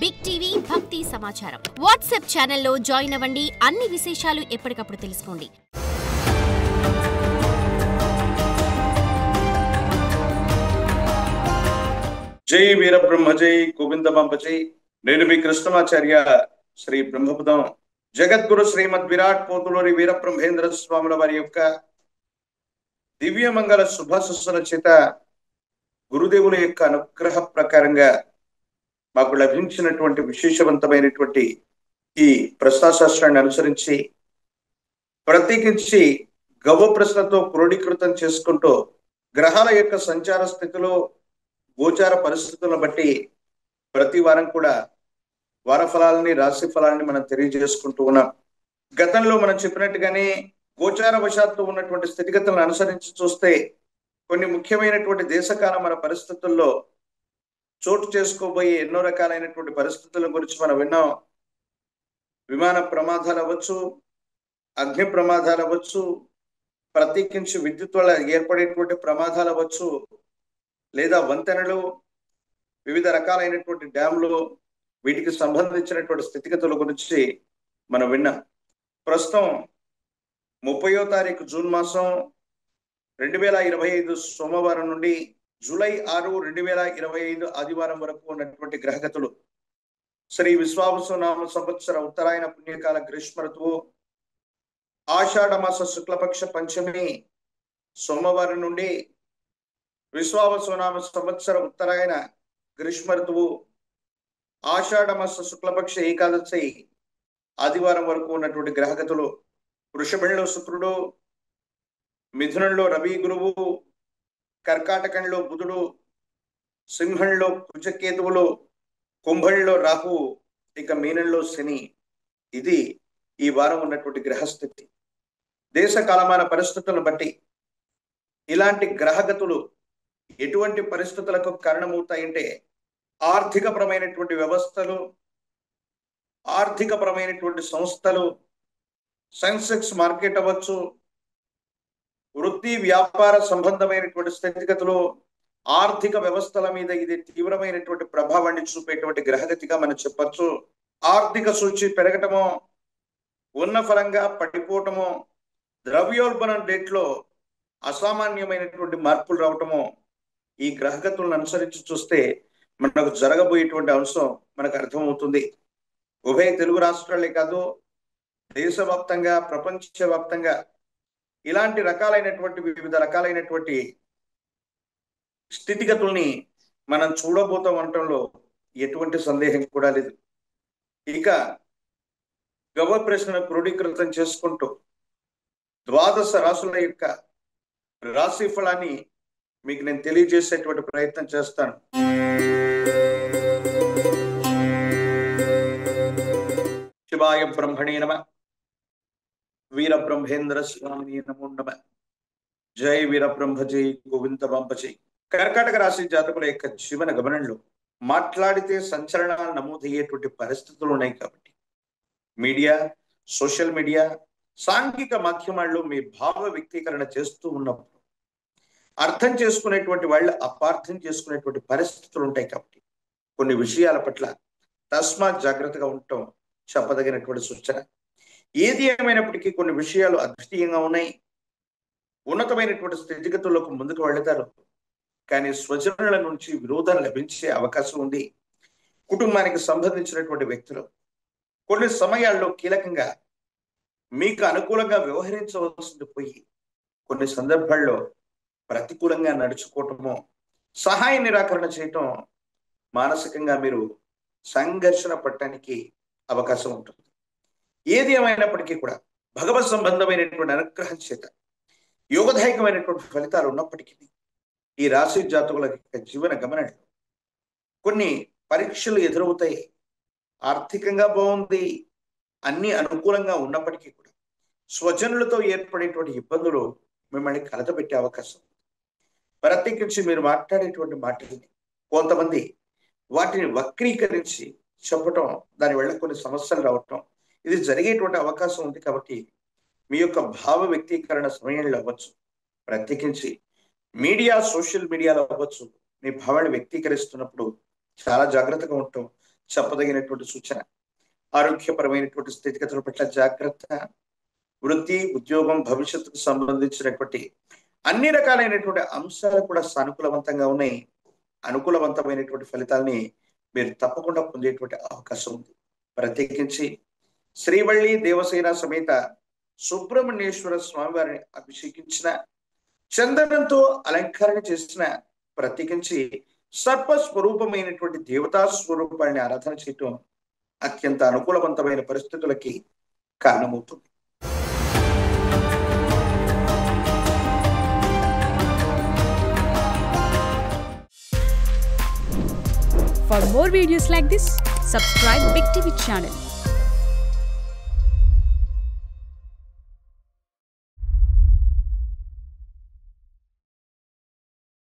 Big TV భక్తి సమాచారం WhatsApp ఛానల్లో జాయిన్ అవ్వండి. అన్ని విశేషాలు ఎప్పటికప్పుడు తెలుసుకోండి. జై వీరబ్రహ్మ జై గోవిందమాంబ జై. నేను మీ కృష్ణమాచార్య శ్రీ బ్రహ్మపదం జగద్గురు శ్రీమద్ విరాట్ పోతులూరి వీరబ్రహ్మేంద్ర స్వాముల వారి యొక్క దివ్యమంగళ శుభాశస్సుల చేత గురుదేవుల యొక్క అనుగ్రహ ప్రకారంగా మాకు లభించినటువంటి విశేషవంతమైనటువంటి ఈ ప్రశ్నాశాస్త్రాన్ని అనుసరించి ప్రత్యేకించి గవ్వ ప్రశ్నతో క్రోడీకృతం చేసుకుంటూ గ్రహాల యొక్క సంచార స్థితిలో గోచార పరిస్థితులను బట్టి ప్రతి వారం కూడా వార ఫలాలని రాశి ఫలాలని మనం తెలియజేసుకుంటూ ఉన్నాం. గతంలో మనం చెప్పినట్టుగానే గోచార వశాత్తు ఉన్నటువంటి స్థితిగతులను అనుసరించి చూస్తే కొన్ని ముఖ్యమైనటువంటి దేశకాల మన పరిస్థితుల్లో చోటు చేసుకోబోయే ఎన్నో రకాలైనటువంటి పరిస్థితుల గురించి మనం విన్నాం. విమాన ప్రమాదాలు అవ్వచ్చు, అగ్ని ప్రమాదాలు అవ్వచ్చు, ప్రత్యేకించి విద్యుత్ వల్ల ఏర్పడేటువంటి ప్రమాదాలు అవ్వచ్చు, లేదా వంతెనలు, వివిధ రకాలైనటువంటి డ్యాములు, వీటికి సంబంధించినటువంటి స్థితిగతుల గురించి మనం విన్నాం. ప్రస్తుతం 30వ తారీఖు జూన్ మాసం 2025 సోమవారం నుండి జూలై 6, 2025 ఆదివారం వరకు ఉన్నటువంటి గ్రహగతులు శ్రీ విశ్వావసునామ సంవత్సర ఉత్తరాయణ పుణ్యకాల గ్రీష్మ ఋతువు ఆషాఢ మాస శుక్లపక్ష పంచమి సోమవారం నుండి విశ్వావసునామ సంవత్సర ఉత్తరాయణ గ్రీష్మ ఋతువు ఆషాఢ మాస శుక్లపక్ష ఏకాదశి ఆదివారం వరకు ఉన్నటువంటి గ్రహగతులు వృషభంలో శుక్రుడు, మిథునంలో రవి గురువు, కర్కాటకంలో బుధుడు, సింహంలో కుజకేతువులు, కుంభంలో రాహు, ఇక మీనంలో శని. ఇది ఈ వారం ఉన్నటువంటి గ్రహస్థితి. దేశ కాలమాన పరిస్థితులను బట్టి ఇలాంటి గ్రహగతులు ఎటువంటి పరిస్థితులకు కారణమవుతాయంటే ఆర్థికపరమైనటువంటి వ్యవస్థలు, ఆర్థికపరమైనటువంటి సంస్థలు, సెన్సెక్స్ మార్కెట్ అవ్వచ్చు, వృత్తి వ్యాపార సంబంధమైనటువంటి స్థితిగతులు, ఆర్థిక వ్యవస్థల మీద ఇది తీవ్రమైనటువంటి ప్రభావాన్ని చూపేటువంటి గ్రహగతిగా మనం చెప్పచ్చు. ఆర్థిక సూచి పెరగటమో, ఉన్న ఫలంగా పడిపోవటమో, ద్రవ్యోల్బణం రేట్లో అసామాన్యమైనటువంటి మార్పులు రావటమో ఈ గ్రహగతులను అనుసరించి చూస్తే మనకు జరగబోయేటువంటి అంశం మనకు అర్థమవుతుంది. ఉభయ తెలుగు రాష్ట్రాలే కాదు, దేశవ్యాప్తంగా, ప్రపంచవ్యాప్తంగా ఇలాంటి రకాలైనటువంటి వివిధ రకాలైనటువంటి స్థితిగతుల్ని మనం చూడబోతాం అనటంలో ఎటువంటి సందేహం కూడా లేదు. ఇక గవ్వ ప్రశ్నను క్రోడీకృతం చేసుకుంటూ ద్వాదశ రాశుల యొక్క రాశి ఫలాన్ని మీకు నేను తెలియజేసేటువంటి ప్రయత్నం చేస్తాను. శివాయ బ్రహ్మణే నమః. వీరబ్రహ్మేంద్ర స్వామిని నమో నమః. జై వీరబ్రహ్మ జై గోవిందమాంబ జై. కర్కాటక రాశి జాతకుల యొక్క జీవన గమనంలో మాట్లాడితే సంచలనాలు నమోదయ్యేటువంటి పరిస్థితులు ఉన్నాయి. కాబట్టి మీడియా, సోషల్ మీడియా, సాంఘిక మాధ్యమాల్లో మీ భావ వ్యక్తీకరణ చేస్తూ ఉన్నప్పుడు అర్థం చేసుకునేటువంటి వాళ్ళు అపార్థం చేసుకునేటువంటి పరిస్థితులు ఉంటాయి. కాబట్టి కొన్ని విషయాల పట్ల తస్మాత్ జాగ్రత్తగా ఉండటం చెప్పదగినటువంటి సూచన. ఏది ఏమైనప్పటికీ కొన్ని విషయాలు అద్వితీయంగా ఉన్నాయి, ఉన్నతమైనటువంటి స్థితిగతుల్లోకి ముందుకు వెళతారు. కానీ స్వజనుల నుంచి విరోధం లభించే అవకాశం ఉంది. కుటుంబానికి సంబంధించినటువంటి వ్యక్తులు కొన్ని సమయాల్లో కీలకంగా మీకు అనుకూలంగా వ్యవహరించవలసింది పోయి కొన్ని సందర్భాల్లో ప్రతికూలంగా నడుచుకోవటమో, సహాయ నిరాకరణ చేయటం, మానసికంగా మీరు సంఘర్షణ పడటానికి అవకాశం ఉంటుంది. ఏది ఏమైనప్పటికీ కూడా భగవత్ సంబంధమైనటువంటి అనుగ్రహం చేత యోగదాయకమైనటువంటి ఫలితాలు ఉన్నప్పటికీ ఈ రాశి జాతకుల యొక్క జీవన గమనంలో కొన్ని పరీక్షలు ఎదురవుతాయి. ఆర్థికంగా బాగుంది, అన్ని అనుకూలంగా ఉన్నప్పటికీ కూడా స్వజనులతో ఏర్పడేటువంటి ఇబ్బందులు మిమ్మల్ని కలతపెట్టే అవకాశం. ప్రత్యేకించి మీరు మాట్లాడేటువంటి మాటల్ని కొంతమంది వాటిని వక్రీకరించి చెప్పటం, దానివల్ల కొన్ని సమస్యలు రావటం, ఇది జరిగేటువంటి అవకాశం ఉంది. కాబట్టి మీ యొక్క భావ వ్యక్తీకరణ సమయంలో అవ్వచ్చు, ప్రత్యేకించి మీడియా, సోషల్ మీడియాలో అవ్వచ్చు, మీ భావాన్ని వ్యక్తీకరిస్తున్నప్పుడు చాలా జాగ్రత్తగా ఉంటాం. చెప్పదగినటువంటి సూచన. ఆరోగ్యపరమైనటువంటి స్థితిగతుల పట్ల జాగ్రత్త. వృత్తి, ఉద్యోగం, భవిష్యత్తుకు సంబంధించినటువంటి అన్ని రకాలైనటువంటి అంశాలు కూడా సానుకూలవంతంగా ఉన్నాయి. అనుకూలవంతమైనటువంటి ఫలితాలని మీరు తప్పకుండా పొందేటువంటి అవకాశం ఉంది. ప్రత్యేకించి శ్రీవల్లి దేవసేన సమేత సుబ్రహ్మణ్యేశ్వర స్వామి వారిని అభిషేకించిన, చందనంతో అలంకరణ చేసిన, ప్రత్యేకించి సర్పస్వరూపమైనటువంటి దేవతా స్వరూపాన్ని ఆరాధన చేయటం అత్యంత అనుకూలవంతమైన పరిస్థితులకి కారణమవుతుంది. For more videos like this, subscribe Big TV channel.